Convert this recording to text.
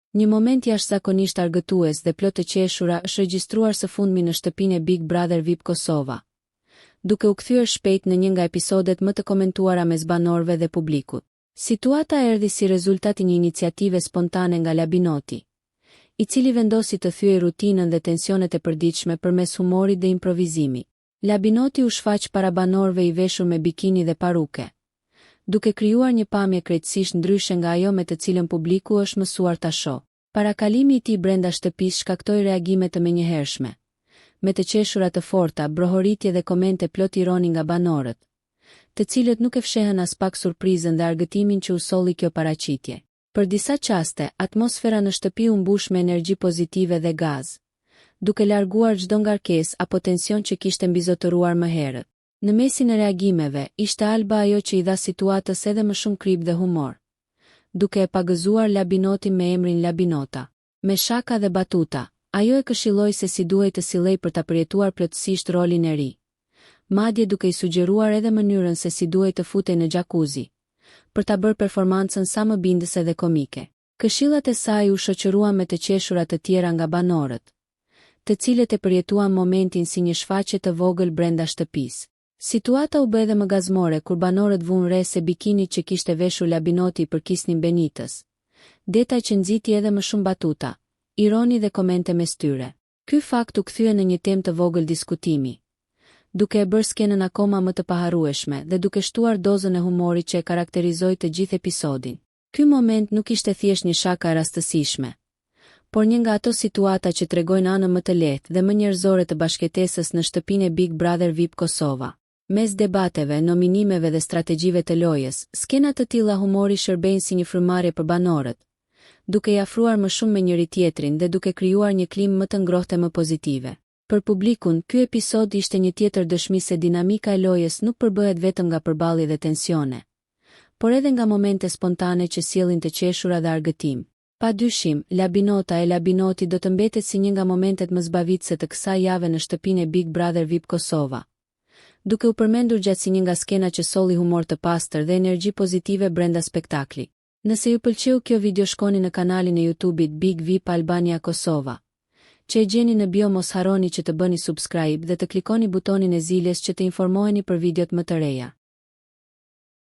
Një moment jashtëzakonisht argëtues dhe plot të qeshura është regjistruar së fundmi në shtëpinë e Big Brother VIP Kosova, duke u kthyer shpejt në një nga episodet më të komentuara mes banorëve dhe publikut. Situata erdhi si rezultat i një iniciative spontane nga Labinoti, i cili vendosi të thyej rutinën dhe tensionet e përditshme përmes humorit dhe improvizimit. Labinoti u shfaq para banorëve i veshur me bikini dhe paruke, duke krijuar një pamje krejtësisht ndryshe nga ajo me të cilën publiku është mësuar ta shohë. Parakalimi i tij brenda shtëpisë shkaktoi reagime të menjëhershme, me të qeshura të forta, brohoritje dhe komente plot ironi nga banorët, të cilët nuk e fshehën as pak surprizën dhe argëtimin që u solli kjo paraqitje. Për disa qaste, atmosfera në shtëpi u mbush me energji pozitive dhe gaz, duke larguar çdo ngarkesë apo tension që kishte mbizotëruar më herët. Në mesin e reagimeve, ishte Alba ajo që i dha situatës edhe më shumë krip dhe humor, duke e pagëzuar Labinotin me emrin Labinota. Me shaka dhe batuta, ajo e këshilloi se si duhej të sillej për ta përjetuar plotësisht rolin e ri, madje duke i sugjeruar edhe mënyrën se si duhej të futej në xhakuzi, për ta bërë performancën sa më bindëse dhe komike. Këshillat e saj u shoqëruan me të qeshura të tjera nga banorët, të cilët e përjetuan momentin si një shfaqje të vogël brenda shtëpisë. Situata u bë edhe më gazmore kur banorët vunë re se bikinit që kishte veshur Labinoti përkisnin Benitës, detaj që nxiti edhe më shumë batuta, ironi dhe komente mes tyre. Ky fakt u kthye në një temë të vogël diskutimi, duke e bërë skenën akoma më të paharrueshme dhe duke shtuar dozën e humorit që e karakterizoi të gjithë episodin. Ky moment nuk ishte thjesht një shaka e rastësishme, por një nga ato situata që tregojnë anën më të lehtë dhe më njerëzore të bashkëtesës në shtëpinë e Big Brother VIP Kosova. Mes debateve, nominimeve dhe strategjive të lojës, skena të tilla humori shërbejnë si një frymarrje për banorët, duke i afruar më shumë me njëri tjetrin dhe duke krijuar një klimë më të ngrohtë e më pozitive. Për publikun, ky episod ishte një tjetër dëshmi se dinamika e lojës nuk përbëhet vetëm nga përballje dhe tensione, por edhe nga momente spontane që sjellin të qeshura dhe argëtim. Pa dyshim, Labinota e Labinoti do të mbetet si një nga momentet më zbavitëse të kësaj jave në shtëpinë e Big Brother VIP Kosova, duke u përmendur gjatë si një nga skena që solli humor të pastër dhe energji pozitive brenda spektaklit. Nëse ju pëlqeu kjo video, shkoni në kanalin e YouTube-it Big VIP Albania Kosova, që e gjeni në bio. Mos harroni që të bëni subscribe dhe të klikoni butonin e ziljes që të informoheni për videot më të reja.